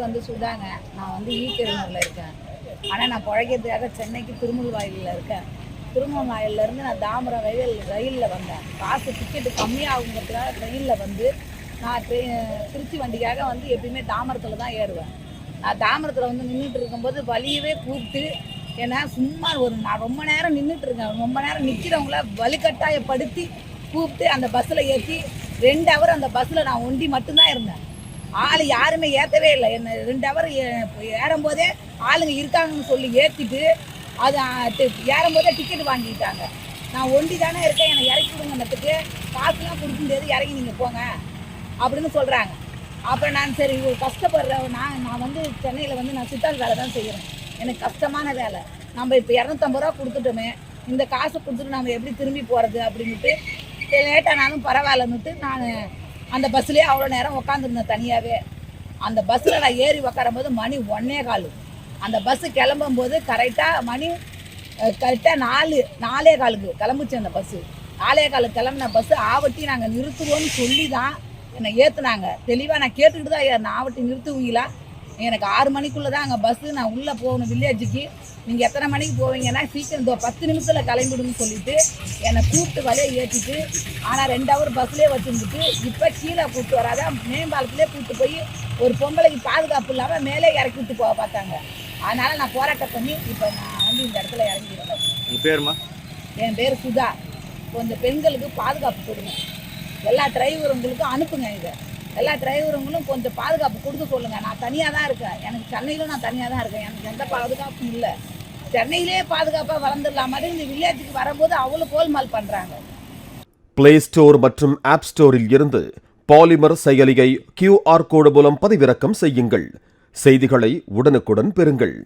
வந்து சுதாங்க. நான் வந்து ஈக்கிழங்கூரில் இருக்கேன். ஆனால் நான் பிழைக்கிறதுக்காக சென்னைக்கு திருமுல்வாயிலில் இருக்கேன். திருமுல்வாயிலிருந்து நான் தாம்பரம் ரயிலில் வந்தேன். காசு டிக்கெட்டு கம்மியாகுங்கிறதுக்காக ட்ரெயினில் வந்து நான் திருச்சி வண்டிக்காக வந்து எப்பயுமே தாம்பரத்தில் தான் ஏறுவேன். நான் தாம்பரத்தில் வந்து நின்றுட்டு இருக்கும்போது வழியவே கூப்பிட்டு ஏன்னா சும்மா நான் ரொம்ப நேரம் நின்றுட்டு இருக்கேன். ரொம்ப நேரம் நிற்கிறவங்கள வலுக்கட்டாயப்படுத்தி கூப்பிட்டு அந்த பஸ்ஸில் ஏற்றி 2 ஹவர் அந்த பஸ்ஸில் நான் ஒண்டி மட்டும்தான் இருந்தேன். ஆள் யாருமே ஏற்றவே இல்லை. என்ன 2 ஹவர் ஏறும்போதே ஆளுங்க இருக்காங்கன்னு சொல்லி ஏற்றிட்டு அது ஏறும்போதே டிக்கெட் வாங்கிட்டாங்க. நான் ஒண்டி தானே இருக்கேன், என்னை இறக்கி விடுங்கன்னதுக்கு காசுலாம் கொடுக்க முடியாது, இறங்கி நீங்கள் போங்க அப்படின்னு சொல்கிறாங்க. அப்புறம் நான் சரி கஷ்டப்படுறேன். நான் வந்து சென்னையில் வந்து நான் சித்தாள் வேலை தான் செய்கிறேன். எனக்கு கஷ்டமான வேலை. நம்ம இப்போ 250 ரூபா கொடுத்துட்டோமே, இந்த காசை கொடுத்துட்டு நம்ம எப்படி திரும்பி போகிறது அப்படின்ட்டு லேட்டானாலும் பரவாயில்லன்னுட்டு நான் அந்த பஸ்ஸுலேயே அவ்வளோ நேரம் உட்காந்துருந்தேன் தனியாகவே. அந்த பஸ்ஸில் நான் ஏறி உட்காரும்போது மணி 1:15. அந்த பஸ்ஸு கிளம்பும்போது கரெக்டாக 4:15 கிளம்புச்சு அந்த பஸ்ஸு. 4:15 கிளம்புன பஸ்ஸு ஆவட்டி நாங்கள் நிறுத்துவோன்னு சொல்லி தான் என்னை ஏற்றுனாங்க. தெளிவாக நான் கேட்டுக்கிட்டு தான் ஏறினேன், ஆவட்டி நிறுத்துவீங்களா? எனக்கு 6 மணிக்குள்ளே தான் அங்கே பஸ்ஸு, நான் உள்ளே போகணும் வில்லேஜுக்கு. நீங்கள் எத்தனை மணிக்கு போவீங்கன்னா சீக்கிரம் 10 நிமிஷத்தில் கிளம்பிடுன்னு சொல்லிவிட்டு என்னை கூப்பிட்டு வலையை ஏற்றிட்டு, ஆனால் 2 ஹவர் பஸ்லேயே வச்சுருந்துட்டு இப்போ கீழே கூப்பிட்டு வராத மேம்பாலத்திலே கூப்பிட்டு போய் ஒரு பொம்பளைக்கு பாதுகாப்பு இல்லாமல் மேலே இறக்கி விட்டு போக பார்த்தாங்க. அதனால் நான் போராட்டம் பண்ணி இப்போ நான் வந்து இந்த இடத்துல இறங்கிடுவேன். உங்கள் பேருமா? என் பேர் சுதா. கொஞ்சம் பெண்களுக்கு பாதுகாப்பு கொடுங்க. எல்லா டிரைவருங்களுக்கும் அனுப்புங்க. இதை எல்லா டிரைவருங்களும் கொஞ்சம் பாதுகாப்பு கொடுக்க சொல்லுங்கள். நான் தனியாக தான் இருக்கேன். எனக்கு சென்னையிலும் நான் தனியாக தான் இருக்கேன். எனக்கு எந்த பாதுகாப்பும் இல்லை. சென்னையிலே பாதுகாப்பாக வளர்ந்துடலாம் மாதிரி இந்த வில்லேஜுக்கு வரும்போது அவ்வளோ கோல்மால் பண்ணுறாங்க. பிளே ஸ்டோர் மற்றும் ஆப் ஸ்டோரில் இருந்து பாலிமர் செயலியை QR கோடு மூலம் பதிவிறக்கம் செய்யுங்கள். செய்திகளை உடனுக்குடன் பெறுங்கள்.